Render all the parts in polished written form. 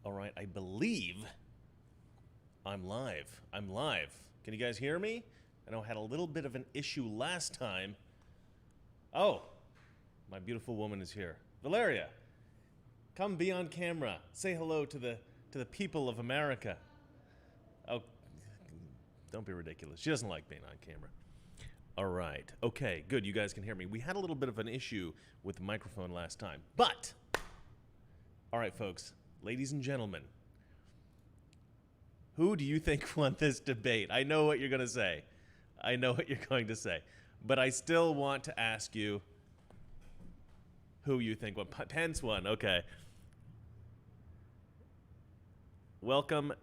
All right, I believe I'm live. I'm live. Can you guys hear me? I know I had a little bit of an issue last time. Oh, my beautiful woman is here. Valeria, come be on camera. Say hello to the people of America. Oh, don't be ridiculous. She doesn't like being on camera. All right. Okay, good. You guys can hear me. We had a little bit of an issue with the microphone last time. But, all right, folks, ladies and gentlemen, who do you think won this debate? I know what you're going to say. I know what you're going to say. But I still want to ask you who you think won. Pence won. Okay. Welcome,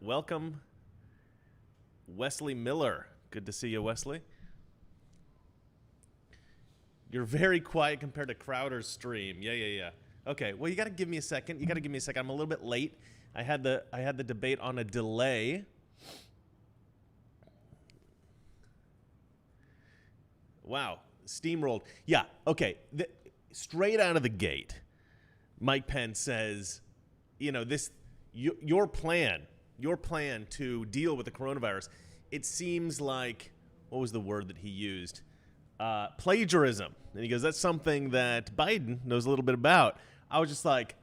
Wesley Miller. Good to see you, Wesley. You're very quiet compared to Crowder's stream. Yeah. Okay, well, you got to give me a second. I'm a little bit late. I had the debate on a delay. Wow, steamrolled. Yeah, okay. Straight out of the gate, Mike Pence says, you know, your plan to deal with the coronavirus, it seems like, what was the word that he used? Plagiarism. And he goes, that's something that Biden knows a little bit about. I was just like,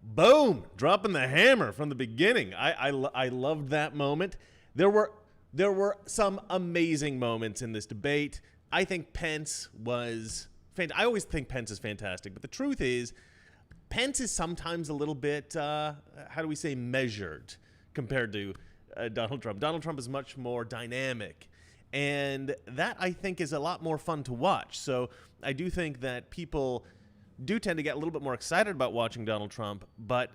boom, dropping the hammer from the beginning. I loved that moment. There were some amazing moments in this debate. I think Pence was I always think Pence is fantastic, but the truth is, Pence is sometimes a little bit, how do we say, measured compared to Donald Trump. Donald Trump is much more dynamic, and that, I think, is a lot more fun to watch. So I do think that people do tend to get a little bit more excited about watching Donald Trump, but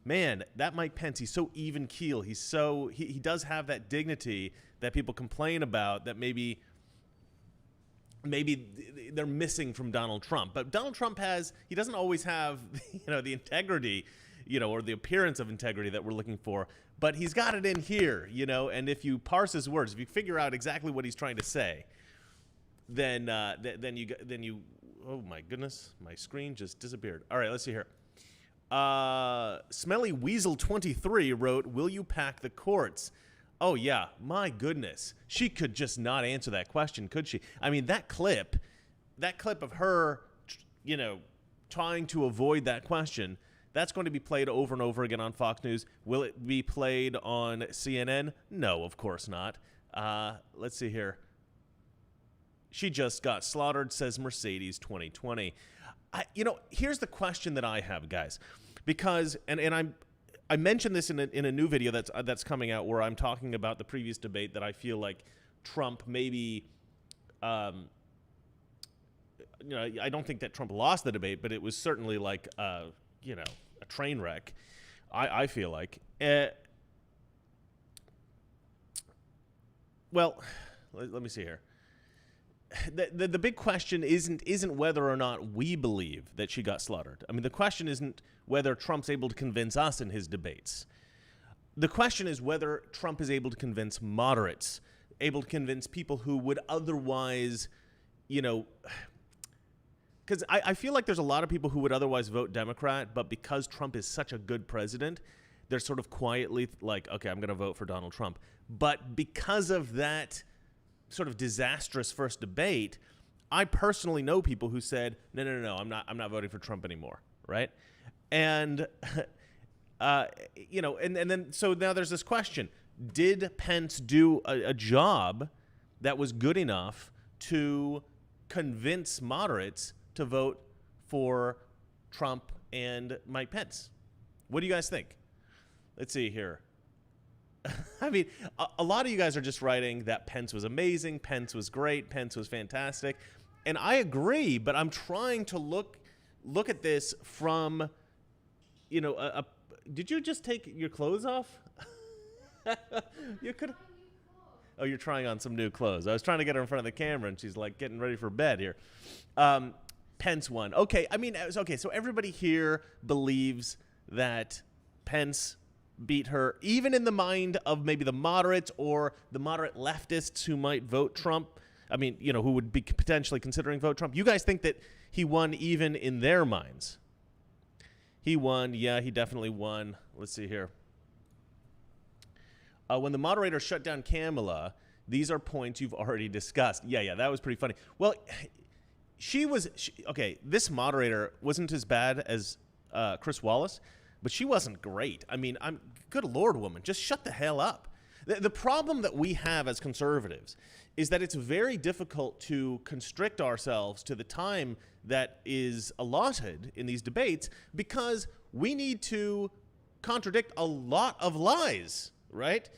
man, that Mike Pence, he's so even keel. He does have that dignity that people complain about that maybe they're missing from Donald Trump. But Donald Trump he doesn't always have, the integrity, or the appearance of integrity that we're looking for, but he's got it in here, and if you parse his words, if you figure out exactly what he's trying to say, then you oh my goodness, my screen just disappeared. All right, let's see here. Smelly Weasel 23 wrote, "Will you pack the courts?" Oh yeah, my goodness. She could just not answer that question, could she? I mean, that clip of her, trying to avoid that question, that's going to be played over and over again on Fox News. Will it be played on CNN? No, of course not. Let's see here. She just got slaughtered, says Mercedes 2020. Here's the question that I have, guys, because I mentioned this in a new video that's coming out where I'm talking about the previous debate that I feel like Trump maybe, I don't think that Trump lost the debate, but it was certainly like, a train wreck, I feel like. Well, let me see here. The big question isn't whether or not we believe that she got slaughtered. I mean, the question isn't whether Trump's able to convince us in his debates. The question is whether Trump is able to convince moderates, able to convince people who would otherwise, because I feel like there's a lot of people who would otherwise vote Democrat, but because Trump is such a good president, they're sort of quietly like, okay, I'm going to vote for Donald Trump. But because of that sort of disastrous first debate, I personally know people who said, no, I'm not voting for Trump anymore, right? And and then so now there's this question: did Pence do a job that was good enough to convince moderates to vote for Trump and Mike Pence? What do you guys think? Let's see here. I mean, a lot of you guys are just writing that Pence was amazing, Pence was great, Pence was fantastic. And I agree, but I'm trying to look at this from, did you just take your clothes off? You could. Oh, you're trying on some new clothes. I was trying to get her in front of the camera, and she's like getting ready for bed here. Pence won. Okay, I mean, okay, so everybody here believes that Pence beat her, even in the mind of maybe the moderates or the moderate leftists who might vote Trump. I mean, who would be potentially considering vote Trump. You guys think that he won even in their minds? He won. Yeah, he definitely won. Let's see here. When the moderator shut down Kamala, these are points you've already discussed. Yeah, that was pretty funny. Well, okay, this moderator wasn't as bad as Chris Wallace, but she wasn't great. I mean, good Lord, woman, just shut the hell up. The problem that we have as conservatives is that it's very difficult to constrict ourselves to the time that is allotted in these debates because we need to contradict a lot of lies, right?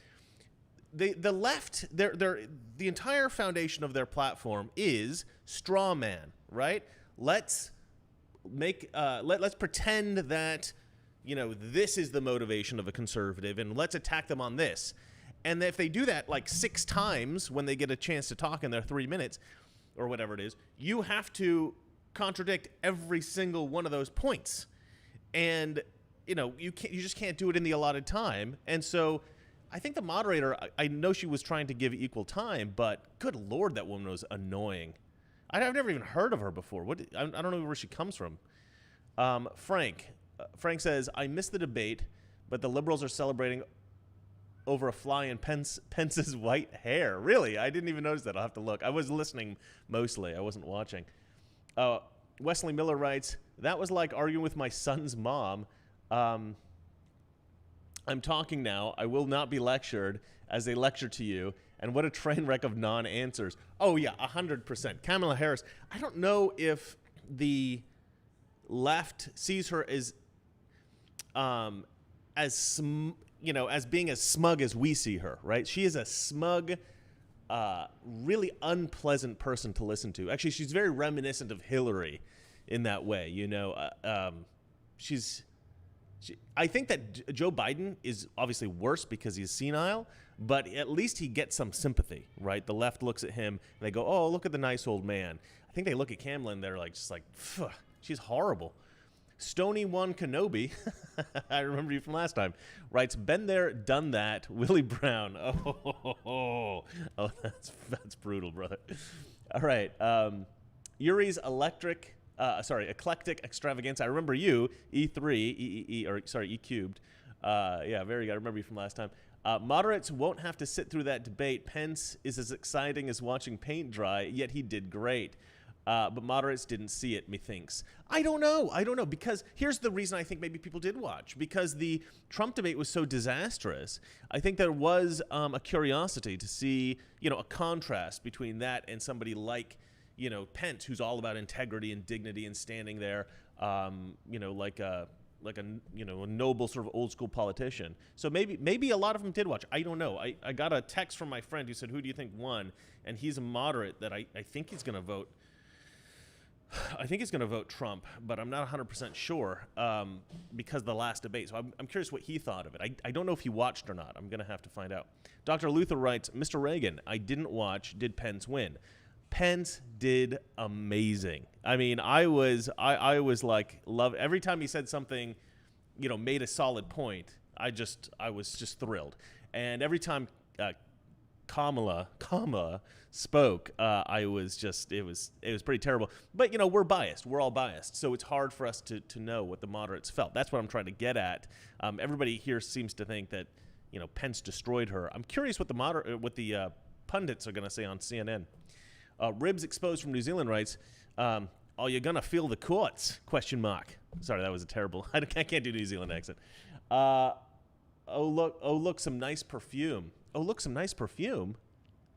The left, the entire foundation of their platform is straw man, right? Let's pretend that, this is the motivation of a conservative, and let's attack them on this. And if they do that like 6 times when they get a chance to talk in their 3 minutes or whatever it is, you have to contradict every single one of those points. And, you just can't do it in the allotted time. And so I think the moderator, I know she was trying to give equal time, but good Lord, that woman was annoying. I've never even heard of her before. I don't know where she comes from. Frank says, I missed the debate, but the liberals are celebrating over a fly in Pence's white hair. Really? I didn't even notice that. I'll have to look. I was listening mostly. I wasn't watching. Wesley Miller writes, that was like arguing with my son's mom. I'm talking now. I will not be lectured as they lecture to you. And what a train wreck of non-answers. Oh, yeah, 100%. Kamala Harris, I don't know if the left sees her as being as smug as we see her, right? She is a smug, really unpleasant person to listen to. Actually, she's very reminiscent of Hillary in that way, I think that Joe Biden is obviously worse because he's senile, but at least he gets some sympathy, right? The left looks at him and they go, oh, look at the nice old man. I think they look at Kamala and they're just like, she's horrible. Stony One Kenobi, I remember you from last time, writes, been there, done that, Willie Brown. Oh, that's brutal, brother. All right. Yuri's eclectic extravaganza. I remember you, E3, E cubed. Yeah, very good. I remember you from last time. Moderates won't have to sit through that debate. Pence is as exciting as watching paint dry, yet he did great. But moderates didn't see it, methinks. I don't know, because here's the reason I think maybe people did watch. Because the Trump debate was so disastrous, I think there was a curiosity to see, a contrast between that and somebody like, Pence, who's all about integrity and dignity and standing there, like a noble sort of old school politician. So maybe a lot of them did watch. I don't know. I got a text from my friend who said, who do you think won? And he's a moderate that I think he's going to vote. I think he's going to vote Trump, but I'm not 100% sure because of the last debate. So I'm curious what he thought of it. I don't know if he watched or not. I'm going to have to find out. Dr. Luther writes, Mr. Reagan, I didn't watch. Did Pence win? Pence did amazing. I mean, I was like, love every time he said something, made a solid point. I was just thrilled. And every time Kamala spoke, it was pretty terrible. But we're biased. We're all biased, so it's hard for us to know what the moderates felt. That's what I'm trying to get at. Everybody here seems to think that Pence destroyed her. I'm curious what the pundits are going to say on CNN. Ribs Exposed from New Zealand writes, "Are you gonna feel the courts?" ? Sorry, that was a terrible. I can't do New Zealand accent. Oh look, some nice perfume. Oh, look, some nice perfume.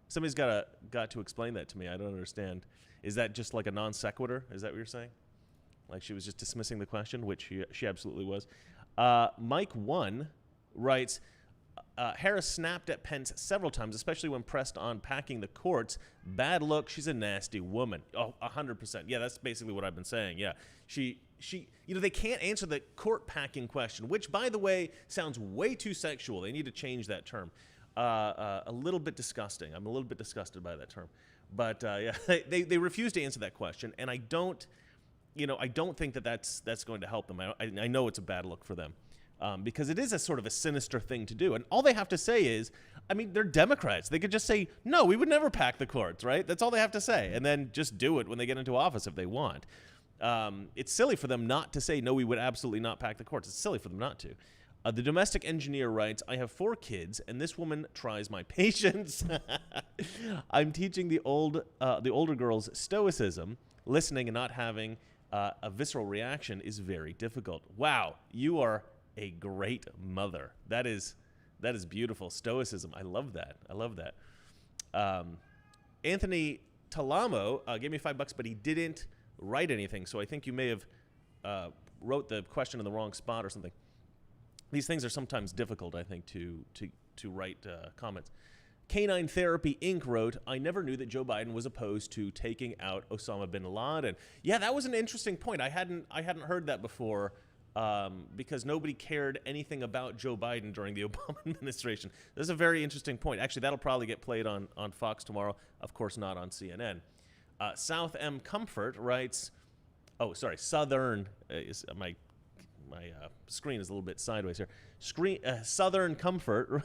Somebody's got to explain that to me. I don't understand. Is that just like a non sequitur? Is that what you're saying? Like she was just dismissing the question, which she absolutely was. Mike 1 writes, Harris snapped at Pence several times, especially when pressed on packing the courts. Bad look. She's a nasty woman. Oh, 100%. Yeah, that's basically what I've been saying. Yeah, she. They can't answer the court packing question, which, by the way, sounds way too sexual. They need to change that term. A little bit disgusting. I'm a little bit disgusted by that term. But yeah, they refuse to answer that question, and I don't think that's going to help them. I know it's a bad look for them. Because it is a sort of a sinister thing to do. And all they have to say is, they're Democrats. They could just say, no, we would never pack the courts, right? That's all they have to say. And then just do it when they get into office if they want. It's silly for them not to say, no, we would absolutely not pack the courts. It's silly for them not to. The domestic engineer writes, I have 4 kids, and this woman tries my patience. I'm teaching the older girls stoicism. Listening and not having a visceral reaction is very difficult. Wow, you are a great mother. That is beautiful. Stoicism. I love that. I love that. Anthony Talamo gave me $5, but he didn't write anything, so I think you may have wrote the question in the wrong spot or something. These things are sometimes difficult, I think, to write comments. Canine Therapy Inc. wrote, I never knew that Joe Biden was opposed to taking out Osama bin Laden. Yeah, that was an interesting point. I hadn't heard that before because nobody cared anything about Joe Biden during the Obama administration. This is a very interesting point. Actually, that'll probably get played on Fox tomorrow. Of course, not on CNN. South M. Comfort writes, oh, sorry, Southern is my screen is a little bit sideways here. Southern Comfort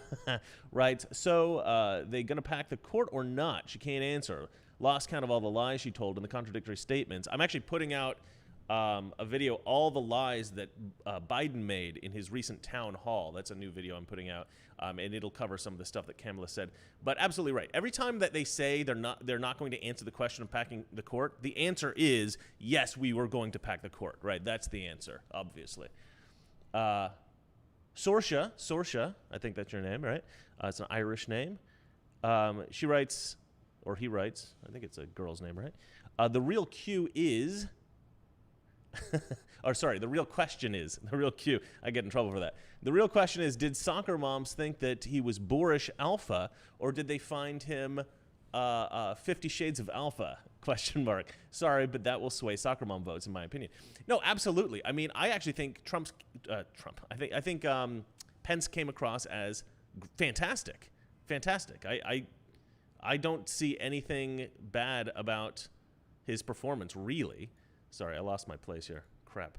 writes, so they going to pack the court or not? She can't answer. Lost count of all the lies she told and the contradictory statements. I'm actually putting out a video, all the lies that Biden made in his recent town hall. That's a new video I'm putting out, and it'll cover some of the stuff that Kamala said. But absolutely right. Every time that they say they're not going to answer the question of packing the court, the answer is yes, we were going to pack the court. Right? That's the answer, obviously. Sorsha, I think that's your name, right? It's an Irish name. She writes, or he writes, I think it's a girl's name, right? The real Q is. Or sorry, the real question is, the real Q, I get in trouble for that. The real question is, did soccer moms think that he was boorish alpha, or did they find him 50 Shades of Alpha, ? Sorry, but that will sway soccer mom votes, in my opinion. No, absolutely. I mean, I actually think I think Pence came across as fantastic. I don't see anything bad about his performance, really. Sorry, I lost my place here. Crap.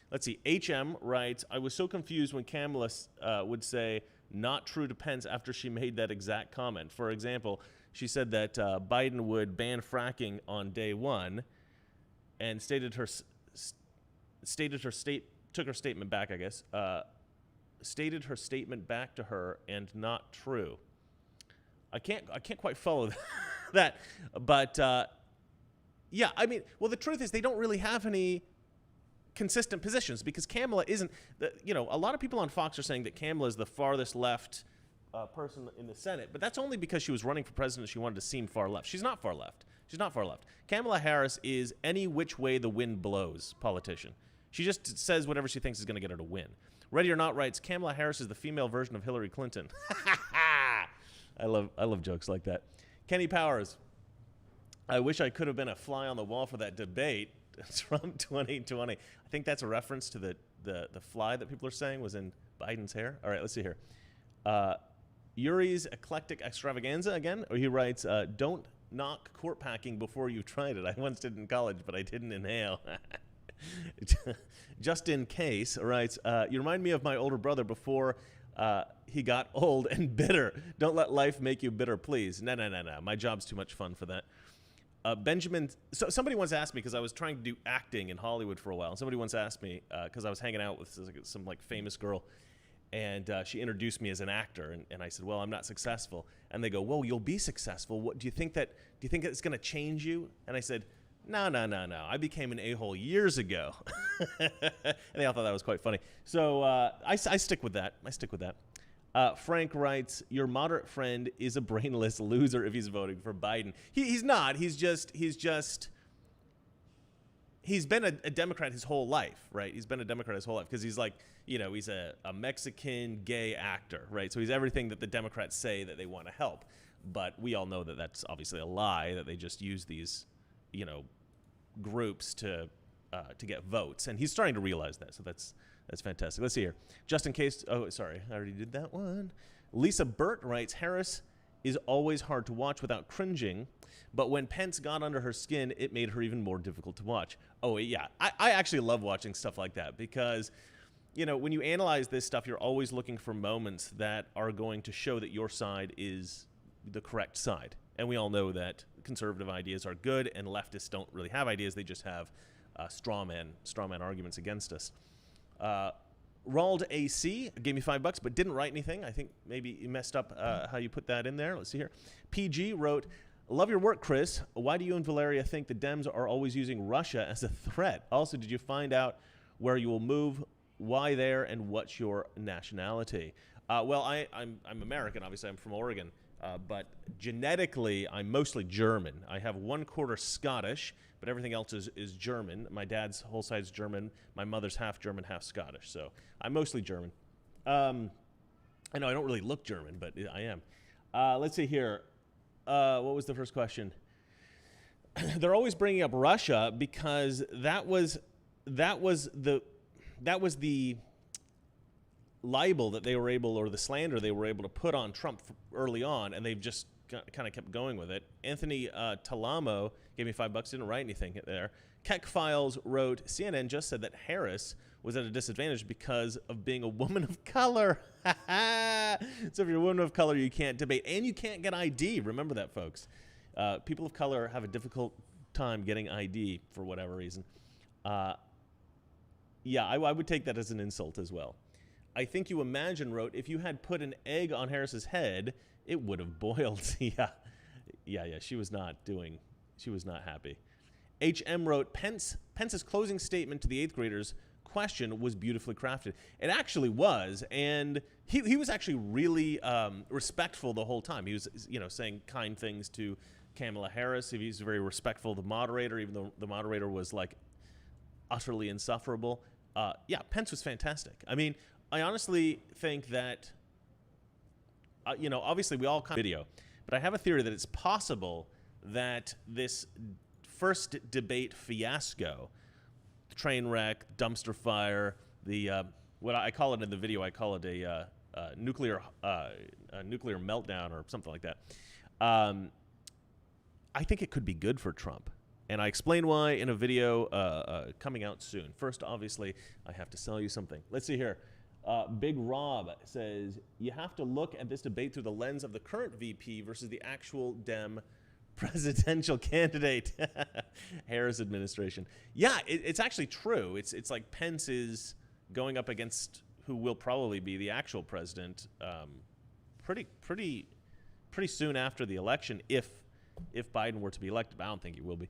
Let's see. HM writes, I was so confused when Kamala would say not true to Pence after she made that exact comment. For example, she said that Biden would ban fracking on day 1 and took her statement back, I guess. Stated her statement back to her and not true. I can't quite follow that, but yeah, I mean, well, the truth is they don't really have any consistent positions because Kamala isn't, a lot of people on Fox are saying that Kamala is the farthest left person in the Senate, but that's only because she was running for president. She wanted to seem far left. She's not far left. Kamala Harris is any which way the wind blows politician. She just says whatever she thinks is going to get her to win. Ready or Not writes, Kamala Harris is the female version of Hillary Clinton. I love jokes like that. Kenny Powers, I wish I could have been a fly on the wall for that debate. Trump 2020. I think that's a reference to the fly that people are saying was in Biden's hair. All right, let's see here. Yuri's Eclectic Extravaganza again. Or he writes, don't knock court packing before you've tried it. I once did in college, but I didn't inhale. Just in case writes, you remind me of my older brother before he got old and bitter. Don't let life make you bitter, please. No. My job's too much fun for that. Benjamin, so somebody once asked me, because I was trying to do acting in Hollywood for a while, and somebody once asked me, because I was hanging out with some famous girl, and she introduced me as an actor, and I said, well, I'm not successful. And they go, well, you'll be successful. What do you think it's going to change you? And I said, no. I became an a-hole years ago. And they all thought that was quite funny. So I stick with that. Frank writes, your moderate friend is a brainless loser if he's voting for Biden. He's not. He's been a Democrat his whole life, right? He's been a Democrat his whole life because he's he's a Mexican gay actor, right? So he's everything that the Democrats say that they want to help. But we all know that that's obviously a lie, that they just use these, groups to get votes. And he's starting to realize that. So that's fantastic. Let's see here. Just in case. Oh, sorry. I already did that one. Lisa Burt writes, Harris is always hard to watch without cringing, but when Pence got under her skin, it made her even more difficult to watch. Oh, yeah. I actually love watching stuff like that because, when you analyze this stuff, you're always looking for moments that are going to show that your side is the correct side. And we all know that conservative ideas are good and leftists don't really have ideas. They just have straw man arguments against us. Rald AC gave me $5, but didn't write anything. I think maybe you messed up how you put that in there. Let's see here. PG wrote, love your work, Chris. Why do you and Valeria think the Dems are always using Russia as a threat? Also, did you find out where you will move, why there, and what's your nationality? Well, I'm American. Obviously, I'm from Oregon. But genetically, I'm mostly German. I have 1/4 Scottish, but everything else is German. My dad's whole side's German. My mother's half German, half Scottish. So I'm mostly German. I know I don't really look German, but I am. Let's see here. What was the first question? They're always bringing up Russia because that was the libel that they were able, or the slander they were able to put on Trump early on, and they've just kind of kept going with it. Anthony Talamo gave me $5, didn't write anything there. Keck Files wrote, CNN just said that Harris was at a disadvantage because of being a woman of color. So if you're a woman of color, you can't debate, and you can't get ID. Remember that, folks. People of color have a difficult time getting ID for whatever reason. Yeah, I would take that as an insult as well. I think you imagine wrote, if you had put an egg on Harris's head, it would have boiled. Yeah, she was not happy. HM wrote, Pence's closing statement to the 8th graders question was beautifully crafted. It actually was, and he was actually really respectful the whole time. He was, saying kind things to Kamala Harris. He was very respectful of the moderator, even though the moderator was like utterly insufferable. Yeah, Pence was fantastic. I mean, I honestly think that, obviously we all kind of video, but I have a theory that it's possible that this first debate fiasco, train wreck, dumpster fire, the what I call it in the video, I call it a nuclear meltdown or something like that. I think it could be good for Trump. And I explain why in a video coming out soon. First, obviously, I have to sell you something. Let's see here. Big Rob says, you have to look at this debate through the lens of the current VP versus the actual Dem presidential candidate. Harris administration. Yeah, it's actually true. It's like Pence is going up against who will probably be the actual president pretty soon after the election if Biden were to be elected. But I don't think he will be.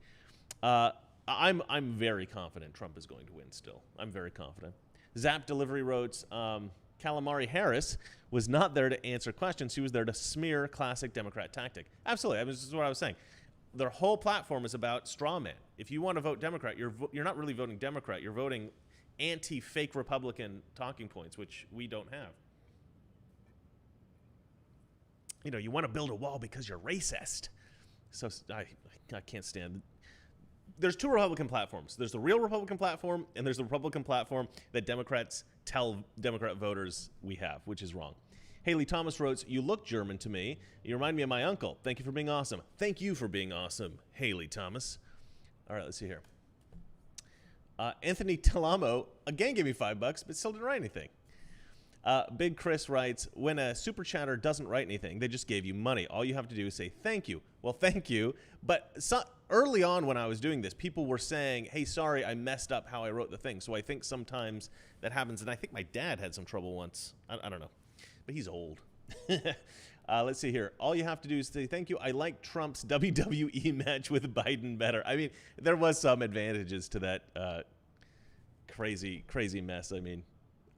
I'm very confident Trump is going to win still. I'm very confident. Zap Delivery wrote, Calamari Harris was not there to answer questions. She was there to smear classic Democrat tactic. Absolutely. I mean, this is what I was saying. Their whole platform is about straw man. If you want to vote Democrat, you're not really voting Democrat. You're voting anti-fake Republican talking points, which we don't have. You want to build a wall because you're racist. So I can't stand. There's two Republican platforms. There's the real Republican platform, and there's the Republican platform that Democrats tell Democrat voters we have, which is wrong. Haley Thomas wrote, you look German to me. You remind me of my uncle. Thank you for being awesome. Thank you for being awesome, Haley Thomas. All right, let's see here. Anthony Talamo again gave me $5, but still didn't write anything. Big Chris writes, when a super chatter doesn't write anything, they just gave you money. All you have to do is say thank you. Well, thank you. But early on when I was doing this, people were saying, hey, sorry, I messed up how I wrote the thing. So I think sometimes that happens. And I think my dad had some trouble once. I don't know. But he's old. Let's see here. All you have to do is say thank you. I like Trump's WWE match with Biden better. I mean, there was some advantages to that crazy mess. I mean,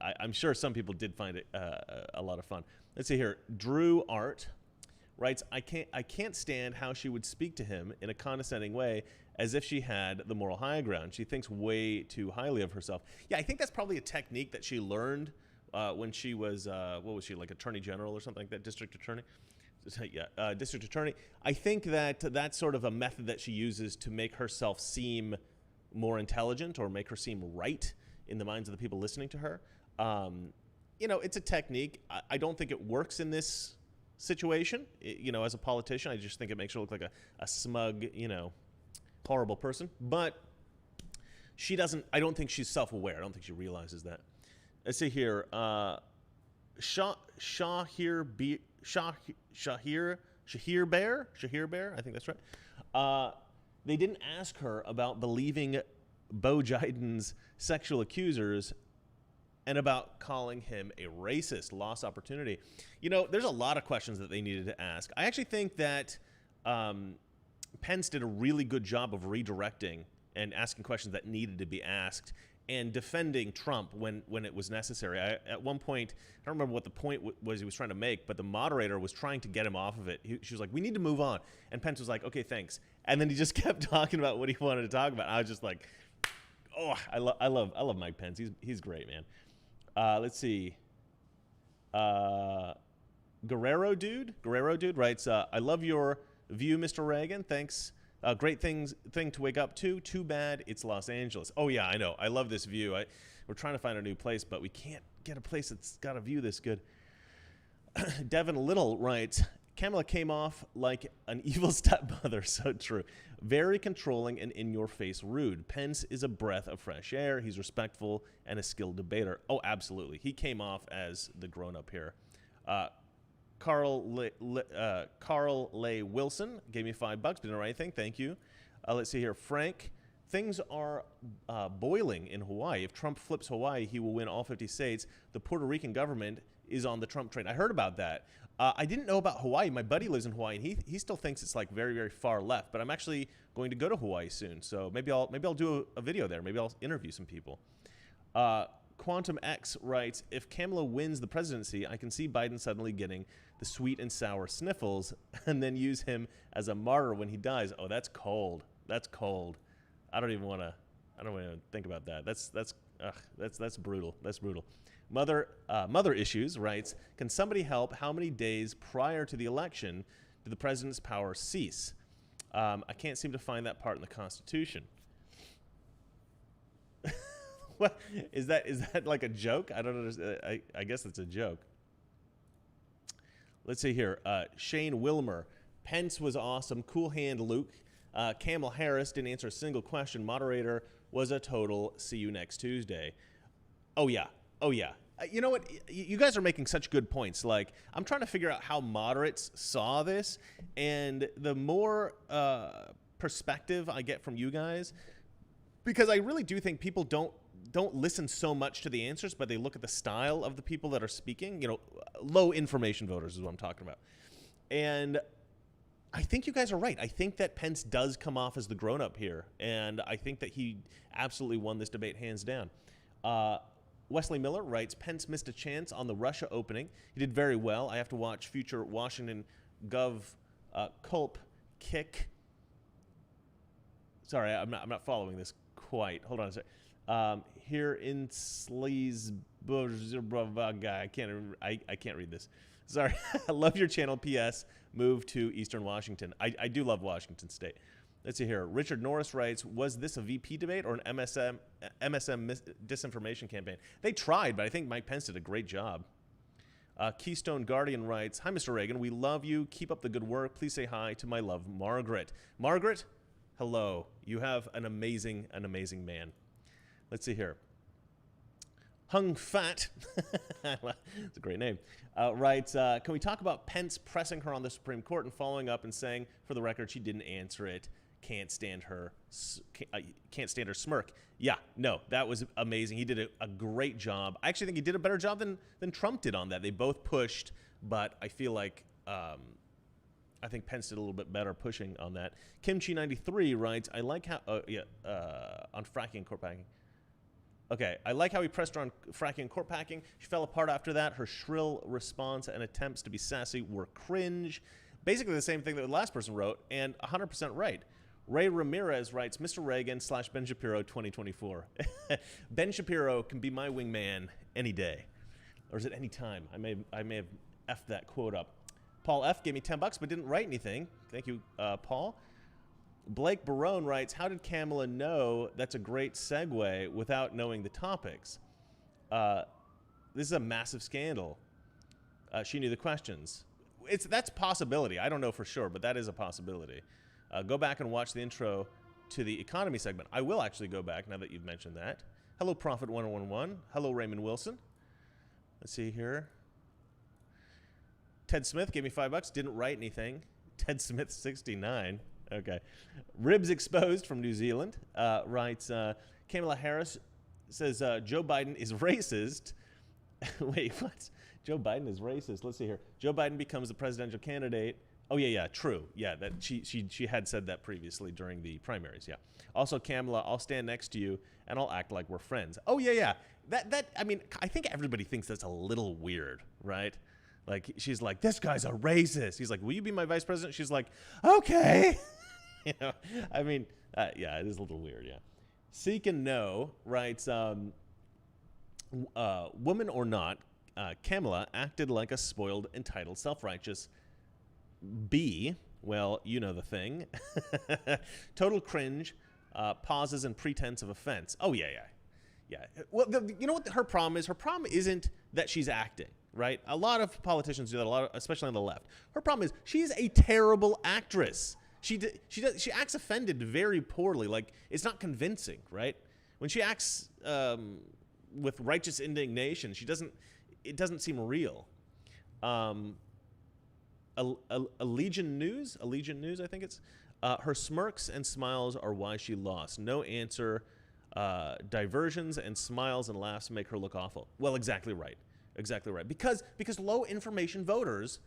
I'm sure some people did find it a lot of fun. Let's see here. Drew Art writes, I can't stand how she would speak to him in a condescending way as if she had the moral high ground. She thinks way too highly of herself. Yeah, I think that's probably a technique that she learned when she was, what was she, like attorney general or something like that, district attorney? Yeah, district attorney. I think that that's sort of a method that she uses to make herself seem more intelligent or make her seem right in the minds of the people listening to her. It's a technique. I don't think it works in this situation. As a politician, I just think it makes her look like a smug, horrible person. But she doesn't. I don't think she's self-aware. I don't think she realizes that. Let's see here. Shahir Bear. I think that's right. They didn't ask her about believing Bo Jiden's sexual accusers and about calling him a racist, lost opportunity. You know, there's a lot of questions that they needed to ask. I actually think that Pence did a really good job of redirecting and asking questions that needed to be asked and defending Trump when it was necessary. At one point, I don't remember what the point was he was trying to make, but the moderator was trying to get him off of it. She was like, we need to move on. And Pence was like, okay, thanks. And then he just kept talking about what he wanted to talk about. I was just like, oh, I love Mike Pence. He's great, man. Let's see. Guerrero dude writes, I love your view, Mr. Reagan. Thanks. Great thing to wake up to. Too bad it's Los Angeles. Oh, yeah, I know. I love this view. We're trying to find a new place, but we can't get a place that's got a view this good. Devin Little writes, Kamala came off like an evil stepmother. So true. Very controlling and in-your-face rude. Pence is a breath of fresh air. He's respectful and a skilled debater. Oh, absolutely. He came off as the grown-up here. Carl Lay Wilson gave me $5, but didn't write anything. Thank you. Let's see here. Frank, things are boiling in Hawaii. If Trump flips Hawaii, he will win all 50 states. The Puerto Rican government is on the Trump train. I heard about that. I didn't know about Hawaii. My buddy lives in Hawaii, and he still thinks it's like very, very far left. But I'm actually going to go to Hawaii soon, so maybe I'll do a video there. Maybe I'll interview some people. Quantum X writes, if Kamala wins the presidency, I can see Biden suddenly getting the sweet and sour sniffles and then use him as a martyr when he dies. Oh, that's cold. That's cold. I don't want to think about that. That's brutal. That's brutal. Mother Issues writes, can somebody help? How many days prior to the election did the president's power cease? I can't seem to find that part in the Constitution. What is that? Is that like a joke? I don't understand. I guess it's a joke. Let's see here. Shane Wilmer. Pence was awesome. Cool hand, Luke. Kamala Harris didn't answer a single question. Moderator was a total see you next Tuesday. Oh, yeah. Oh, yeah. You know what? You guys are making such good points. Like, I'm trying to figure out how moderates saw this. And the more perspective I get from you guys, because I really do think people don't listen so much to the answers, but they look at the style of the people that are speaking. You know, low information voters is what I'm talking about. And I think you guys are right. I think that Pence does come off as the grown-up here, and I think that he absolutely won this debate hands down. Wesley Miller writes, Pence missed a chance on the Russia opening. He did very well. I have to watch future Washington Gov Culp kick. Sorry, I'm not following this quite. Hold on a second. Here in Sleesburg, I can't read this. Sorry. I love your channel. P.S. Move to Eastern Washington. I do love Washington State. Let's see here. Richard Norris writes, was this a VP debate or an MSM disinformation campaign? They tried, but I think Mike Pence did a great job. Keystone Guardian writes, hi, Mr. Reagan. We love you. Keep up the good work. Please say hi to my love, Margaret. Margaret, hello. You have an amazing man. Let's see here. Hung Fat, it's a great name, writes, can we talk about Pence pressing her on the Supreme Court and following up and saying, for the record, she didn't answer it. Can't stand her smirk. Yeah, no, that was amazing. He did a great job. I actually think he did a better job than Trump did on that. They both pushed, but I feel like I think Pence did a little bit better pushing on that. Kimchi93 writes, I like how, on fracking and court packing. Okay, I like how he pressed her on fracking and court packing. She fell apart after that. Her shrill response and attempts to be sassy were cringe. Basically the same thing that the last person wrote, and 100% right. Ray Ramirez writes, Mr. Reagan / Ben Shapiro 2024. Ben Shapiro can be my wingman any day. Or is it any time? I may have effed that quote up. Paul F. gave me $10 but didn't write anything. Thank you, Paul. Blake Barone writes, how did Kamala know that's a great segue without knowing the topics? This is a massive scandal. She knew the questions. That's a possibility. I don't know for sure, but that is a possibility. Go back and watch the intro to the economy segment. I will actually go back now that you've mentioned that. Hello, Prophet 1011. Hello, Raymond Wilson. Let's see here. Ted Smith gave me $5. Didn't write anything. Ted Smith 69. Okay. Ribs Exposed from New Zealand writes, Kamala Harris says Joe Biden is racist. Wait, what? Joe Biden is racist. Let's see here. Joe Biden becomes the presidential candidate. Oh, yeah, true. Yeah, that she had said that previously during the primaries, yeah. Also, Kamala, I'll stand next to you, and I'll act like we're friends. Oh, yeah. I mean, I think everybody thinks that's a little weird, right? Like, she's like, this guy's a racist. He's like, will you be my vice president? She's like, okay. You know, I mean, yeah, it is a little weird, yeah. Seek and Know writes, woman or not, Kamala acted like a spoiled, entitled, self-righteous B. Well, you know the thing. Total cringe, pauses and pretense of offense. Oh, yeah. Well, you know what her problem is? Her problem isn't that she's acting, right? A lot of politicians do that, especially on the left. Her problem is she's a terrible actress. She acts offended very poorly. Like, it's not convincing, right? When she acts with righteous indignation, it doesn't seem real. Allegiant News, I think it's. Her smirks and smiles are why she lost. No answer. Diversions and smiles and laughs make her look awful. Well, exactly right. Because low information voters,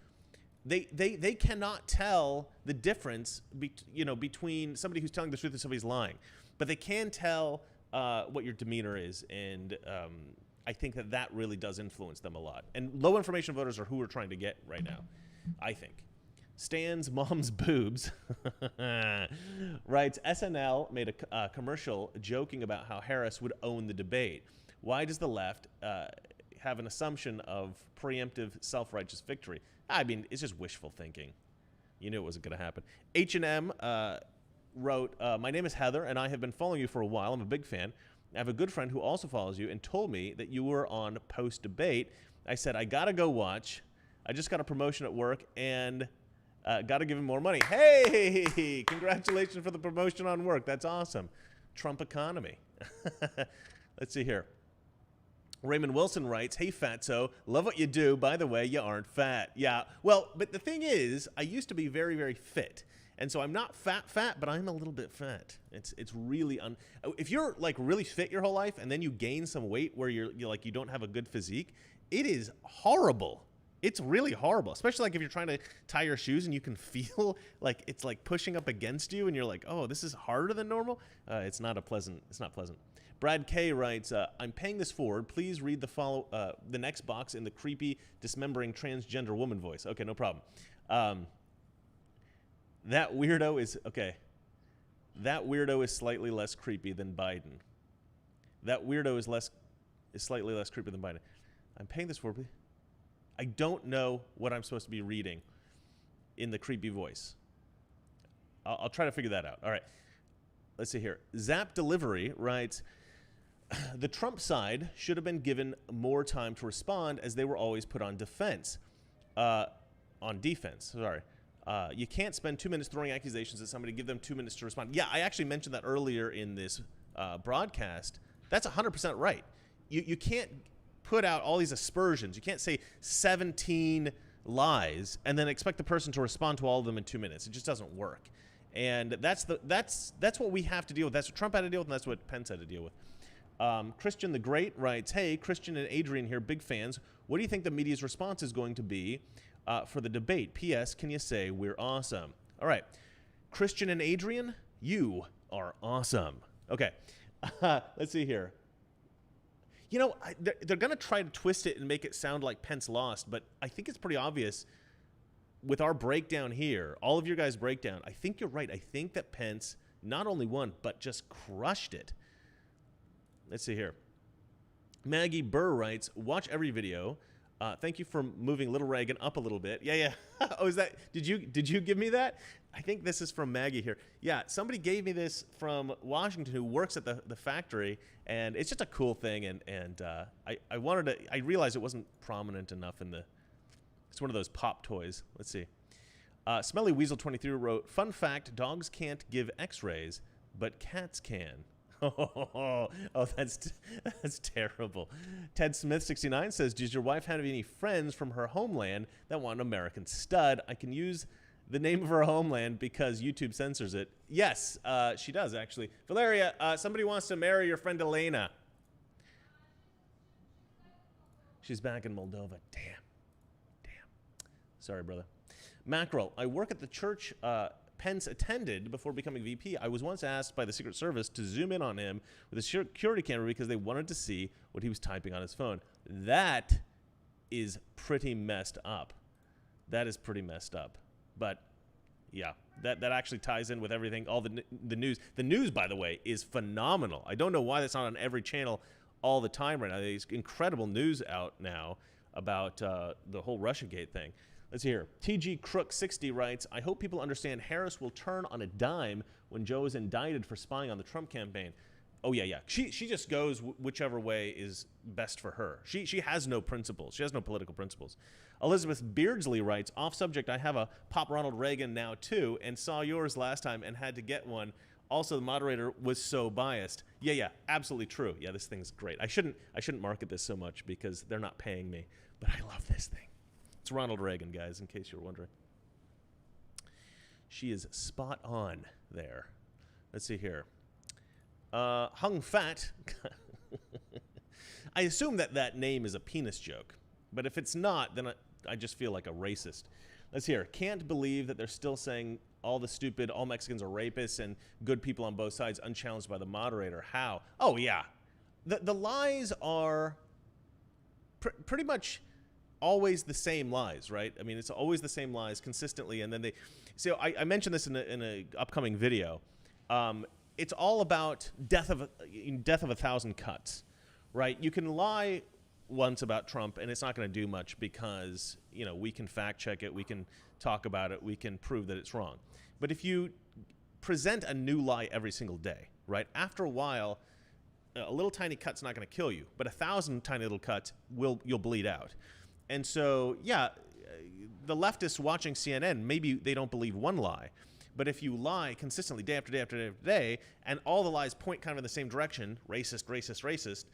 they cannot tell the difference between somebody who's telling the truth and somebody's lying, but they can tell what your demeanor is, and I think that really does influence them a lot. And low information voters are who we're trying to get right now, I think. Stan's mom's boobs writes, SNL made a commercial joking about how Harris would own the debate. Why does the left have an assumption of preemptive self-righteous victory? I mean, it's just wishful thinking. You knew it wasn't going to happen. H&M wrote, my name is Heather, and I have been following you for a while. I'm a big fan. I have a good friend who also follows you and told me that you were on post-debate. I said, I got to go watch. I just got a promotion at work, and got to give him more money. Hey, congratulations for the promotion on work. That's awesome. Trump economy. Let's see here. Raymond Wilson writes, hey, fatso, love what you do. By the way, you aren't fat. Yeah, well, but the thing is, I used to be very, very fit. And so I'm not fat, but I'm a little bit fat. It's really, if you're like really fit your whole life and then you gain some weight where you're like, you don't have a good physique, it is horrible. It's really horrible, especially like if you're trying to tie your shoes and you can feel like it's like pushing up against you and you're like, oh, this is harder than normal. It's not pleasant. Brad K writes, I'm paying this forward. Please read the next box in the creepy, dismembering transgender woman voice. Okay, no problem. That weirdo is slightly less creepy than Biden. That weirdo is slightly less creepy than Biden. I'm paying this forward, please. I don't know what I'm supposed to be reading in the creepy voice. I'll try to figure that out. All right. Let's see here. Zap Delivery writes, the Trump side should have been given more time to respond as they were always put on defense. On defense, sorry. You can't spend 2 minutes throwing accusations at somebody, give them 2 minutes to respond. Yeah, I actually mentioned that earlier in this broadcast. That's 100% right. You can't put out all these aspersions. You can't say 17 lies and then expect the person to respond to all of them in 2 minutes. It just doesn't work. And that's what we have to deal with. That's what Trump had to deal with, and that's what Pence had to deal with. Christian the Great writes, hey, Christian and Adrian here, big fans. What do you think the media's response is going to be for the debate? P.S. Can you say we're awesome? All right. Christian and Adrian, you are awesome. Okay. Let's see here. You know, they're going to try to twist it and make it sound like Pence lost, but I think it's pretty obvious with our breakdown here, all of your guys' breakdown. I think you're right. I think that Pence not only won, but just crushed it. Let's see here. Maggie Burr writes, watch every video. Thank you for moving Little Reagan up a little bit. Yeah. Oh, is that, did you give me that? I think this is from Maggie here. Yeah, somebody gave me this from Washington who works at the factory, and it's just a cool thing, and I realized it wasn't prominent enough in it's one of those pop toys. Let's see. Smelly Weasel 23 wrote, fun fact, dogs can't give x-rays, but cats can. Oh, that's terrible. Ted Smith 69 says, does your wife have any friends from her homeland that want an American stud? I can use the name of her homeland because YouTube censors it. Yes, she does, actually. Valeria, somebody wants to marry your friend Elena. She's back in Moldova. Damn. Sorry, brother. Mackerel, I work at the church Pence attended before becoming VP. I was once asked by the Secret Service to zoom in on him with a security camera because they wanted to see what he was typing on his phone. That is pretty messed up. That is pretty messed up. But yeah, that actually ties in with everything, all the news. The news, by the way, is phenomenal. I don't know why that's not on every channel all the time right now. There's incredible news out now about the whole Russiagate thing. Let's see here. TG Crook 60 writes, I hope people understand Harris will turn on a dime when Joe is indicted for spying on the Trump campaign. Oh, yeah. She just goes whichever way is best for her. She has no principles. She has no political principles. Elizabeth Beardsley writes, off subject, I have a Pop Ronald Reagan now, too, and saw yours last time and had to get one. Also, the moderator was so biased. Yeah, absolutely true. Yeah, this thing's great. I shouldn't market this so much because they're not paying me, but I love this thing. It's Ronald Reagan, guys, in case you were wondering. She is spot on there. Let's see here. Hung Fat. I assume that name is a penis joke, but if it's not, then I just feel like a racist. Let's hear. Can't believe that they're still saying all Mexicans are rapists and good people on both sides unchallenged by the moderator. How? Oh, yeah. The lies are pretty much always the same lies, right? I mean, it's always the same lies consistently, and then they... So I mentioned this in an upcoming video. It's all about death of 1,000 cuts, right? You can lie once about Trump, and it's not going to do much because, we can fact check it, we can talk about it, we can prove that it's wrong. But if you present a new lie every single day, right? After a while, a little tiny cut's not going to kill you, but 1,000 tiny little cuts you'll bleed out. And so, yeah, the leftists watching CNN, maybe they don't believe one lie. But if you lie consistently day after day after day after day, and all the lies point kind of in the same direction, racist,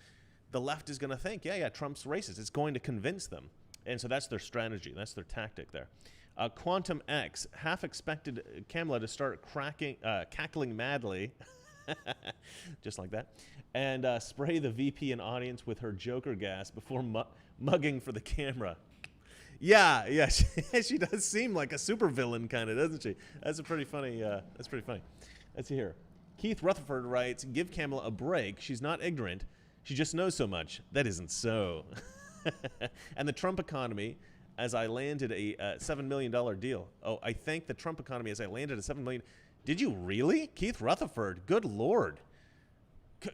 the left is going to think, yeah, Trump's racist. It's going to convince them. And so that's their strategy. That's their tactic there. Quantum X, half expected Kamala to start cackling madly, just like that, and spray the VP and audience with her Joker gas before mugging for the camera. Yeah, she does seem like a supervillain kind of, doesn't she? That's pretty funny. Let's see here. Keith Rutherford writes, give Kamala a break. She's not ignorant. She just knows so much. That isn't so. And the Trump economy, as I landed a $7 million deal. Oh, I thank the Trump economy as I landed a $7 million. Did you really? Keith Rutherford, good Lord.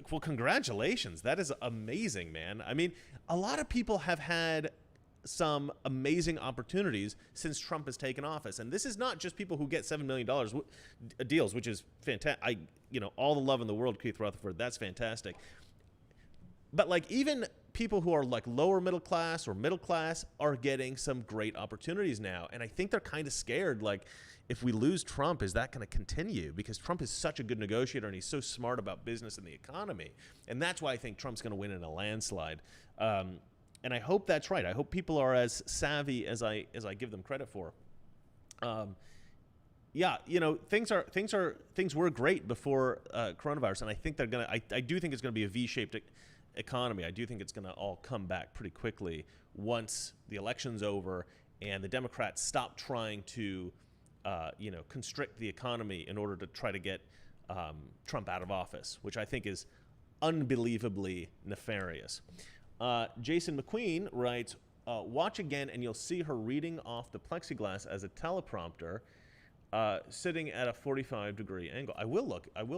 Well, congratulations. That is amazing, man. I mean, a lot of people have had some amazing opportunities since Trump has taken office. And this is not just people who get $7 million deals, which is fantastic. All the love in the world, Keith Rutherford. That's fantastic. But even people who are lower middle class or middle class are getting some great opportunities now. And I think they're kind of scared. If we lose Trump, is that going to continue? Because Trump is such a good negotiator and he's so smart about business and the economy. And that's why I think Trump's going to win in a landslide. And I hope that's right. I hope people are as savvy as I give them credit for. Yeah, things were great before coronavirus, and I think they're gonna. I do think it's gonna be a V-shaped economy. I do think it's gonna all come back pretty quickly once the election's over and the Democrats stop trying to, constrict the economy in order to try to get Trump out of office, which I think is unbelievably nefarious. Jason McQueen writes, watch again and you'll see her reading off the plexiglass as a teleprompter, sitting at a 45-degree angle. I will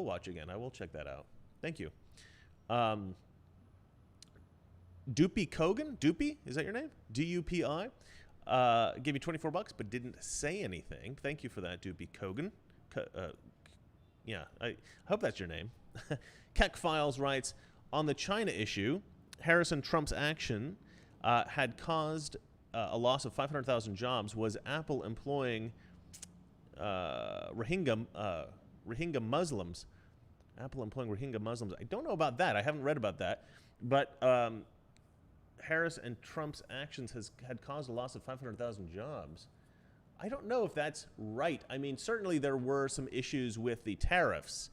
watch again. I will check that out. Thank you. Doopy Kogan? Doopy? Is that your name? D-U-P-I? Gave me $24 but didn't say anything. Thank you for that, Doopy Kogan. Yeah, I hope that's your name. Keck Files writes, on the China issue, Harris and Trump's action had caused a loss of 500,000 jobs. Was Apple employing Rohingya Muslims? Apple employing Rohingya Muslims. I don't know about that. I haven't read about that. But Harris and Trump's actions had caused a loss of 500,000 jobs. I don't know if that's right. I mean, certainly there were some issues with the tariffs.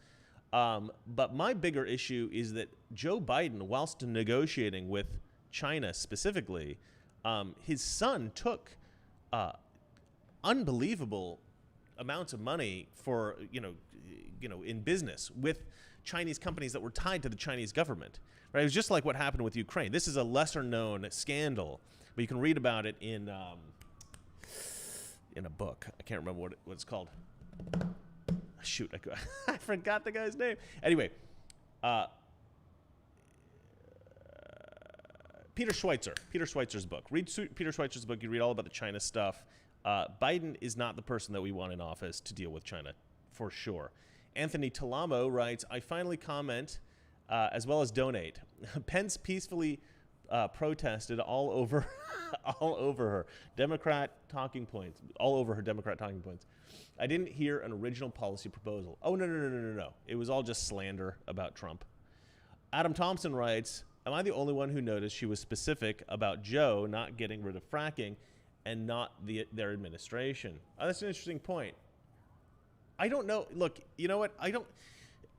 But my bigger issue is that Joe Biden, whilst negotiating with China specifically, his son took unbelievable amounts of money for in business with Chinese companies that were tied to the Chinese government. Right? It was just like what happened with Ukraine. This is a lesser known scandal, but you can read about it in a book. I can't remember what it's called. Shoot, I forgot the guy's name. Anyway, Peter Schweitzer. Peter Schweitzer's book. Read Peter Schweitzer's book. You read all about the China stuff. Biden is not the person that we want in office to deal with China, for sure. Anthony Talamo writes, I finally comment as well as donate. Pence peacefully protested all over her Democrat talking points. All over her Democrat talking points. I didn't hear an original policy proposal. Oh, no. It was all just slander about Trump. Adam Thompson writes, am I the only one who noticed she was specific about Joe not getting rid of fracking and not their administration? Oh, that's an interesting point. I don't know. Look, you know what?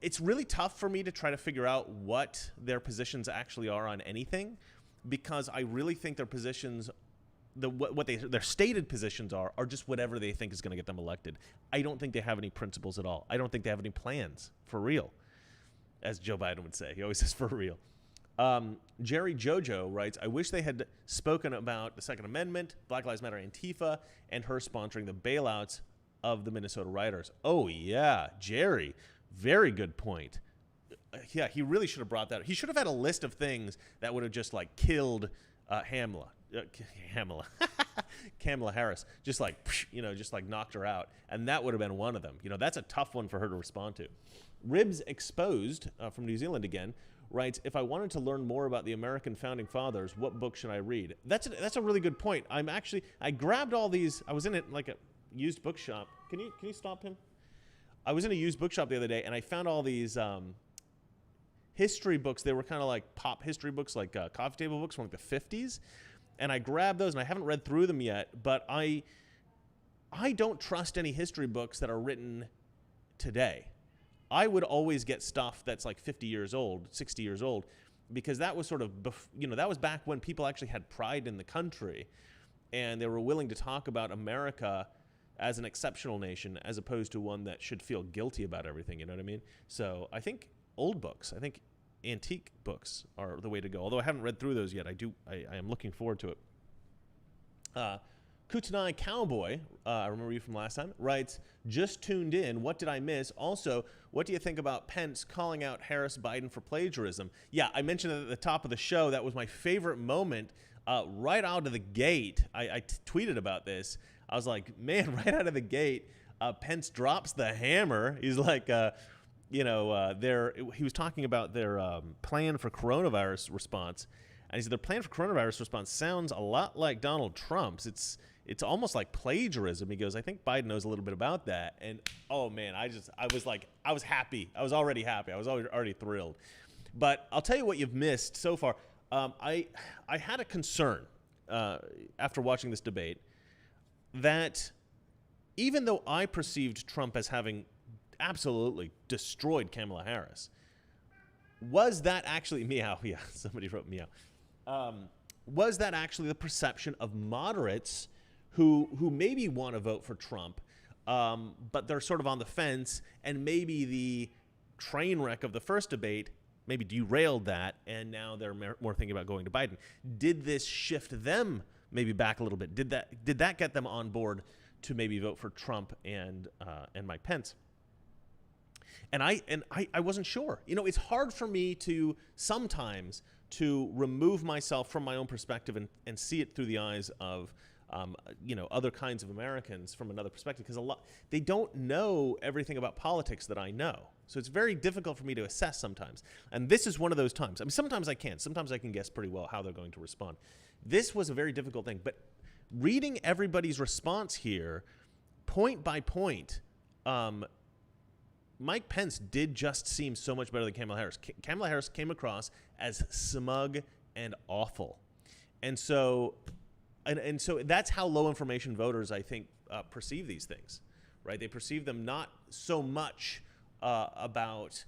It's really tough for me to try to figure out what their positions actually are on anything, because I really think their positions, their stated positions are just whatever they think is going to get them elected. I don't think they have any principles at all. I don't think they have any plans for real, as Joe Biden would say. He always says for real. Jerry Jojo writes, I wish they had spoken about the Second Amendment, Black Lives Matter, Antifa, and her sponsoring the bailouts of the Minnesota rioters. Oh, yeah, Jerry. Very good point. Yeah, he really should have brought that up. He should have had a list of things that would have just like killed Kamala Harris, just like knocked her out, and that would have been one of them. That's a tough one for her to respond to. Ribs Exposed from New Zealand again writes, if I wanted to learn more about the American founding fathers, what book should I read? That's a really good point. I grabbed all these. I was in it like a used bookshop. Can you stop him? I was in a used bookshop the other day, and I found all these history books. They were kind of like pop history books, like coffee table books from like the 50s. And I grabbed those, and I haven't read through them yet. But I don't trust any history books that are written today. I would always get stuff that's like 50 years old, 60 years old, because that was sort of, that was back when people actually had pride in the country, and they were willing to talk about America as an exceptional nation, as opposed to one that should feel guilty about everything. You know what I mean? So I think old books, I think antique books are the way to go. Although I haven't read through those yet, I am looking forward to it. Kutanai Cowboy, I remember you from last time, writes, just tuned in. What did I miss? Also, what do you think about Pence calling out Harris Biden for plagiarism? Yeah, I mentioned it at the top of the show. That was my favorite moment right out of the gate. I tweeted about this. I was like, man, right out of the gate, Pence drops the hammer. He's like, he was talking about their plan for coronavirus response. And he said their plan for coronavirus response sounds a lot like Donald Trump's. It's almost like plagiarism. He goes, I think Biden knows a little bit about that. And, oh, man, I was happy. I was already happy. I was already thrilled. But I'll tell you what you've missed so far. I had a concern after watching this debate that even though I perceived Trump as having absolutely destroyed Kamala Harris, was that actually meow? Yeah, somebody wrote meow. Was that actually the perception of moderates who maybe want to vote for Trump, but they're sort of on the fence, and maybe the train wreck of the first debate maybe derailed that, and now they're more thinking about going to Biden? Did this shift them maybe back a little bit? Did that get them on board to maybe vote for Trump and Mike Pence? And I wasn't sure. It's hard for me to sometimes to remove myself from my own perspective and see it through the eyes of other kinds of Americans from another perspective, because they don't know everything about politics that I know. So it's very difficult for me to assess sometimes. And this is one of those times. I mean, sometimes I can. Sometimes I can guess pretty well how they're going to respond. This was a very difficult thing. But reading everybody's response here, point by point, Mike Pence did just seem so much better than Kamala Harris. Kamala Harris came across as smug and awful. And so that's how low information voters, I think, perceive these things, right? They perceive them not so much about,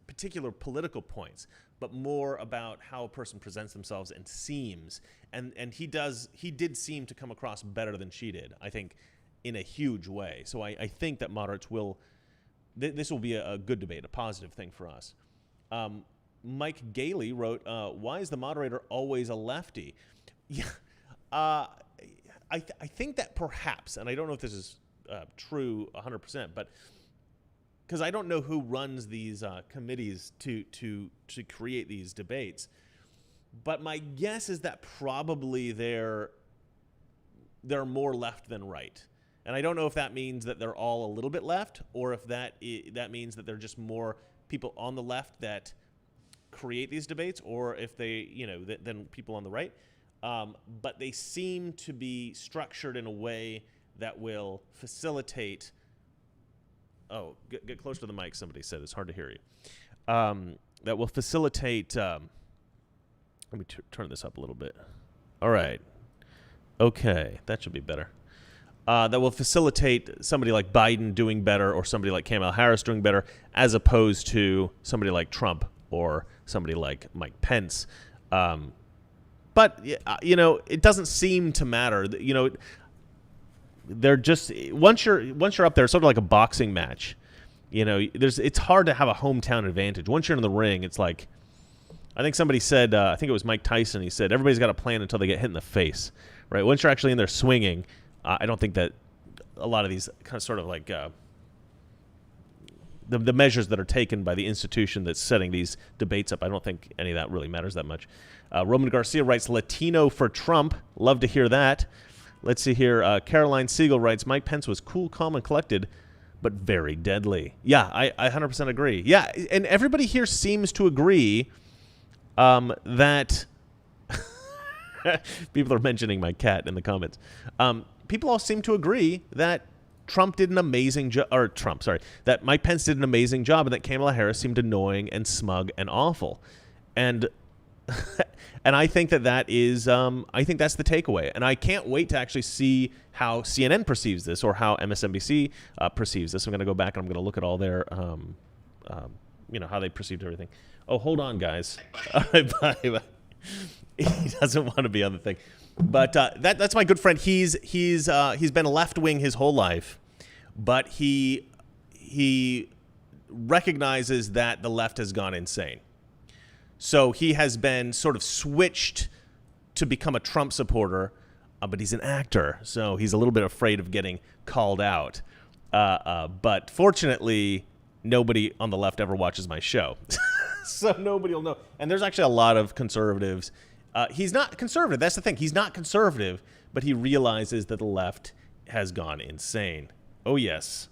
particular political points, but more about how a person presents themselves and seems. And he did seem to come across better than she did, I think, in a huge way. So I think that moderates will, this will be a good debate, a positive thing for us. Mike Gailey wrote, why is the moderator always a lefty? Yeah, I think that perhaps, and I don't know if this is true 100%, but because I don't know who runs these committees to create these debates, but my guess is that probably they're more left than right. And I don't know if that means that they're all a little bit left, or if that means that they're just more people on the left that create these debates, or if they, than people on the right. But they seem to be structured in a way that will facilitate. Oh, get closer to the mic, somebody said. It's hard to hear you. That will facilitate. Let me turn this up a little bit. All right. Okay, that should be better. That will facilitate somebody like Biden doing better, or somebody like Kamala Harris doing better, as opposed to somebody like Trump or somebody like Mike Pence. But it doesn't seem to matter. They're just once you're up there, it's sort of like a boxing match. It's hard to have a hometown advantage. Once you're in the ring, it's like, I think somebody said, I think it was Mike Tyson. He said everybody's got a plan until they get hit in the face, right? Once you're actually in there swinging, I don't think that a lot of these kind of sort of like the measures that are taken by the institution that's setting these debates up, I don't think any of that really matters that much. Roman Garcia writes, Latino for Trump. Love to hear that. Let's see here. Caroline Siegel writes, Mike Pence was cool, calm, and collected, but very deadly. Yeah, I 100% agree. Yeah, and everybody here seems to agree that people are mentioning my cat in the comments. People all seem to agree that Trump did an amazing job, that Mike Pence did an amazing job, and that Kamala Harris seemed annoying and smug and awful. And and I think that is, I think that's the takeaway. And I can't wait to actually see how CNN perceives this, or how MSNBC perceives this. I'm going to go back and I'm going to look at all their, how they perceived everything. Oh, hold on, guys. All right, bye. He doesn't want to be on the thing. But that's my good friend. He's been left wing his whole life, but he recognizes that the left has gone insane. So he has been sort of switched to become a Trump supporter, but he's an actor, so he's a little bit afraid of getting called out. But fortunately, nobody on the left ever watches my show, so nobody will know. And there's actually a lot of conservatives. He's not conservative. That's the thing. He's not conservative, but he realizes that the left has gone insane. Oh, yes.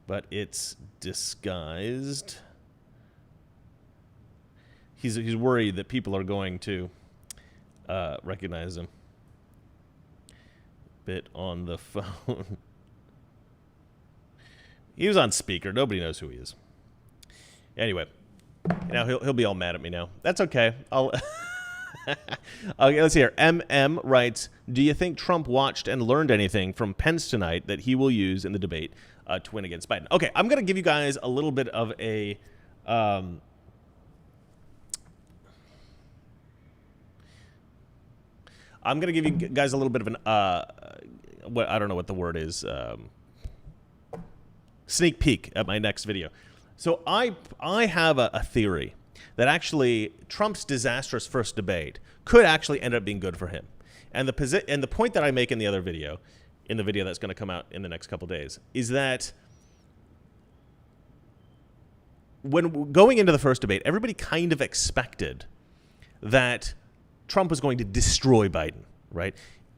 But it's disguised. He's worried that people are going to recognize him. Bit on the phone. He was on speaker. Nobody knows who he is. Anyway, now he'll be all mad at me now. That's okay. Okay, let's hear. MM writes, do you think Trump watched and learned anything from Pence tonight that he will use in the debate to win against Biden? Okay, I'm going to give you guys a little bit of a... I'm going to give you guys a little bit of an... I don't know what the word is. Sneak peek at my next video. So I have a theory that actually Trump's disastrous first debate could actually end up being good for him. And the point that I make in the other video, in the video that's going to come out in the next couple days, is that when going into the first debate, everybody kind of expected that Trump was going to destroy Biden, right?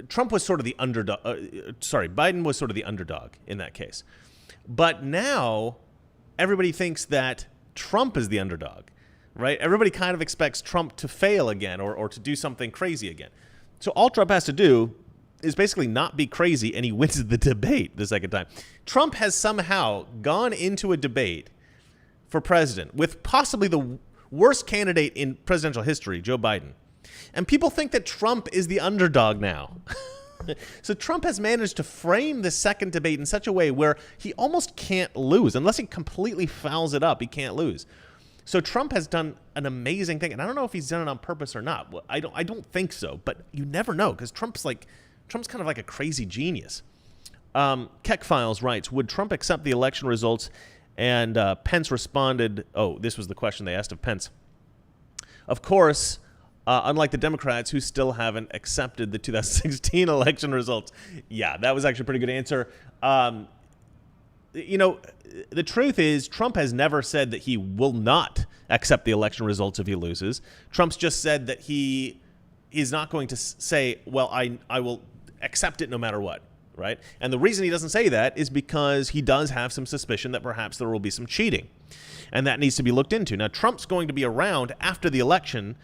Trump was sort of the underdog. Biden was sort of the underdog in that case. But now everybody thinks that Trump is the underdog, right? Everybody kind of expects Trump to fail again, or to do something crazy again. So all Trump has to do is basically not be crazy, and he wins the debate the second time. Trump has somehow gone into a debate for president with possibly the worst candidate in presidential history, Joe Biden, And people think that Trump is the underdog now. So Trump has managed to frame the second debate in such a way where he almost can't lose. Unless he completely fouls it up, he can't lose. So Trump has done an amazing thing, and I don't know if he's done it on purpose or not. Well, I don't think so, but you never know, because Trump's kind of like a crazy genius. Keck Files writes, would Trump accept the election results? And Pence responded, oh, this was the question they asked of Pence. Of course, unlike the Democrats who still haven't accepted the 2016 election results. Yeah, that was actually a pretty good answer. You know, the truth is Trump has never said that he will not accept the election results if he loses. Trump's just said that he is not going to say, well, I will accept it no matter what, right? And the reason he doesn't say that is because he does have some suspicion that perhaps there will be some cheating, and that needs to be looked into. Now, Trump's going to be around after the election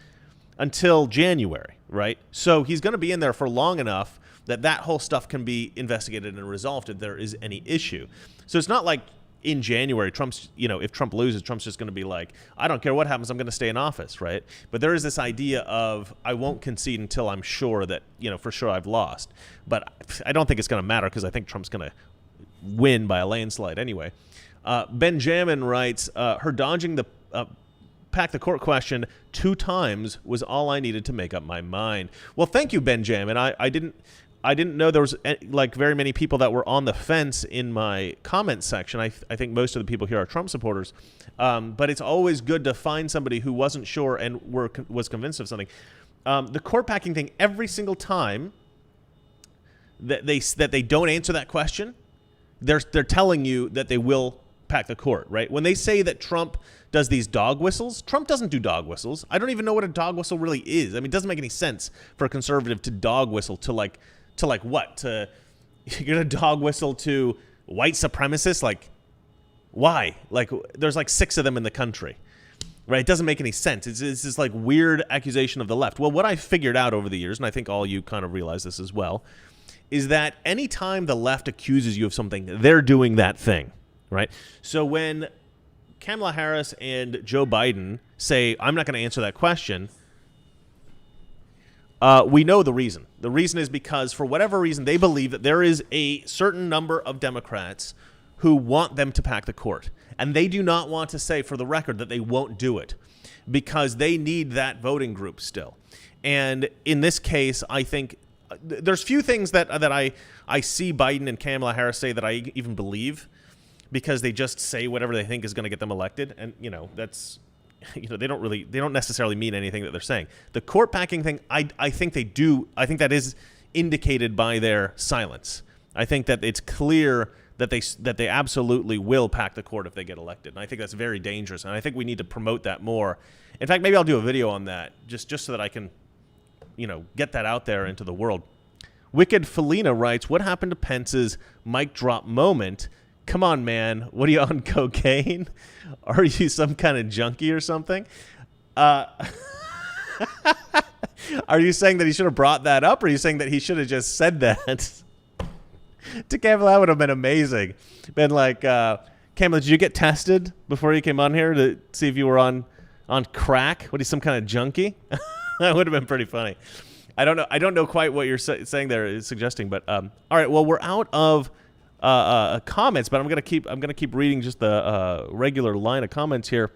until January, right? So he's going to be in there for long enough that that whole stuff can be investigated and resolved if there is any issue. So it's not like in January, Trump's, you know, if Trump loses, Trump's just going to be like, I don't care what happens, I'm going to stay in office, right? But there is this idea of, I won't concede until I'm sure that, you know, for sure I've lost. But I don't think it's going to matter, because I think Trump's going to win by a landslide anyway. Benjamin writes, her dodging the pack the court question 2 times was all I needed to make up my mind. Well, thank you, Benjamin. I didn't know there was like very many people that were on the fence in my comment section. I think most of the people here are Trump supporters, but it's always good to find somebody who wasn't sure and was convinced of something. The court packing thing, every single time that they don't answer that question, they're telling you that they will pack the court, right? When they say that Trump does these dog whistles, Trump doesn't do dog whistles. I don't even know what a dog whistle really is. I mean, it doesn't make any sense for a conservative to dog whistle to like what? To you're gonna dog whistle to white supremacists? Like, why? Like, there's like 6 of them in the country, right? It doesn't make any sense. It's this like weird accusation of the left. Well, what I figured out over the years, and I think all you kind of realize this as well, is that anytime the left accuses you of something, they're doing that thing, right? So when Kamala Harris and Joe Biden say, I'm not going to answer that question, we know the reason. The reason is because, for whatever reason, they believe that there is a certain number of Democrats who want them to pack the court. And they do not want to say, for the record, that they won't do it, because they need that voting group still. And in this case, I think there's few things that I see Biden and Kamala Harris say that I even believe, because they just say whatever they think is going to get them elected. And, you know, that's, you know, they don't necessarily mean anything that they're saying. The court packing thing, I think they do. I think that is indicated by their silence. I think that it's clear that they absolutely will pack the court if they get elected. And I think that's very dangerous. And I think we need to promote that more. In fact, maybe I'll do a video on that just so that I can, you know, get that out there into the world. Wicked Felina writes, what happened to Pence's mic drop moment? Come on, man. What are you, on cocaine? Are you some kind of junkie or something? Are you saying that he should have brought that up, or are you saying that he should have just said that? To Kamala, that would have been amazing. Been like, Kamala, did you get tested before you came on here to see if you were on crack? What, are you some kind of junkie? That would have been pretty funny. I don't know quite what you're saying there is suggesting, but all right. Well, we're out of comments, but I'm gonna keep reading just the regular line of comments here.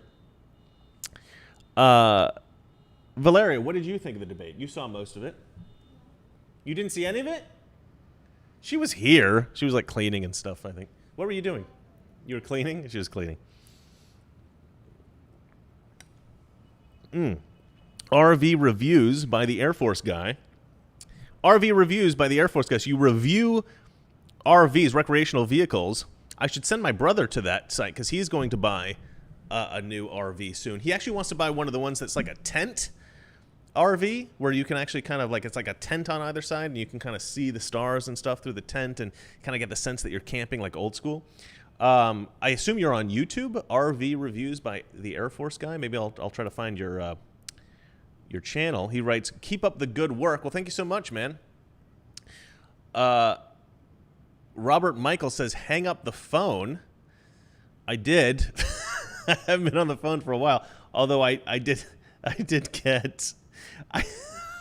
Valeria, what did you think of the debate? You saw most of it. You didn't see any of it? She was here. She was like cleaning and stuff, I think. What were you doing? You were cleaning? She was cleaning. RV reviews by the Air Force guy. RV reviews by the Air Force guy. So you review RVs, recreational vehicles. I should send my brother to that site because he's going to buy a new RV soon. He actually wants to buy one of the ones that's like a tent RV, where you can actually kind of like, it's like a tent on either side, and you can kind of see the stars and stuff through the tent and kind of get the sense that you're camping like old school. I assume you're on YouTube, RV reviews by the Air Force guy. Maybe I'll try to find your channel. He writes, keep up the good work. Well, thank you so much, man. Robert Michael says, hang up the phone. I did. I haven't been on the phone for a while. Although I did get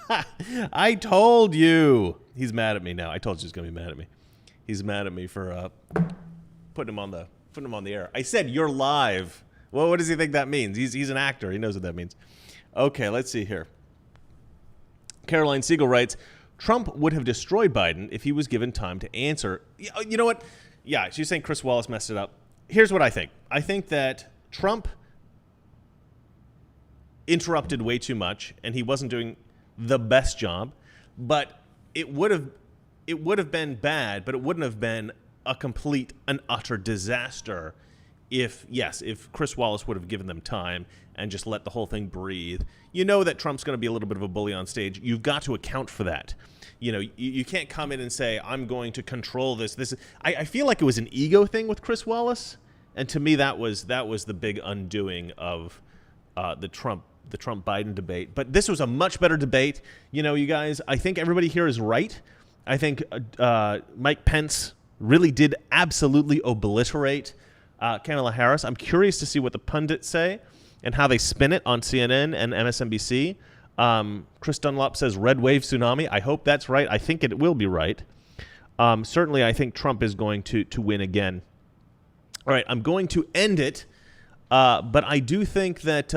I told you. He's mad at me now. I told you he's going to be mad at me. He's mad at me for putting him on the air. I said you're live. Well, what does he think that means? He's an actor. He knows what that means. Okay, let's see here. Caroline Siegel writes, Trump would have destroyed Biden if he was given time to answer. You know what? Yeah, she's saying Chris Wallace messed it up. Here's what I think. I think that Trump interrupted way too much, and he wasn't doing the best job. But it would have been bad, but it wouldn't have been a complete and utter disaster if Chris Wallace would have given them time and just let the whole thing breathe. You know that Trump's going to be a little bit of a bully on stage. You've got to account for that. You know, you can't come in and say, I'm going to control this. I feel like it was an ego thing with Chris Wallace. And to me, that was the big undoing of the Trump-Biden debate. But this was a much better debate. You know, you guys, I think everybody here is right. I think Mike Pence really did absolutely obliterate Kamala Harris. I'm curious to see what the pundits say and how they spin it on CNN and MSNBC. Chris Dunlop says red wave tsunami. I hope that's right. I think it will be right. Certainly, I think Trump is going to win again. All right, I'm going to end it, but I do think that